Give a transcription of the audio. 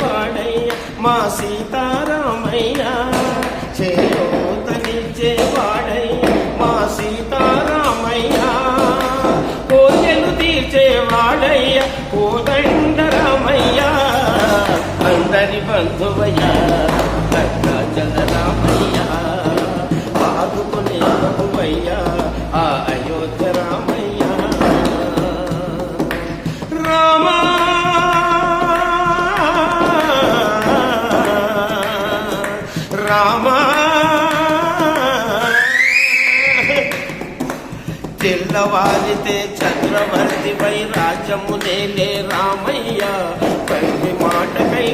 వాడయ్య మా సీతారామయ్య, చేయూతనిచ్చే వాడయ్య మా సీతారామయ్య, కోర్కెలు తీర్చే వాడయ్య కోదండరామయ్య, అందరి బంధువయ్య భద్రాచల రామయ్య, ఆదుకునే ప్రభువయ్య ఆ అయోధ్య రామయ్య. రామా రామా తెల్లవారితే చక్రవర్తిపై రాజ్యము నేలే రామయ్య, తండ్రి మాటకై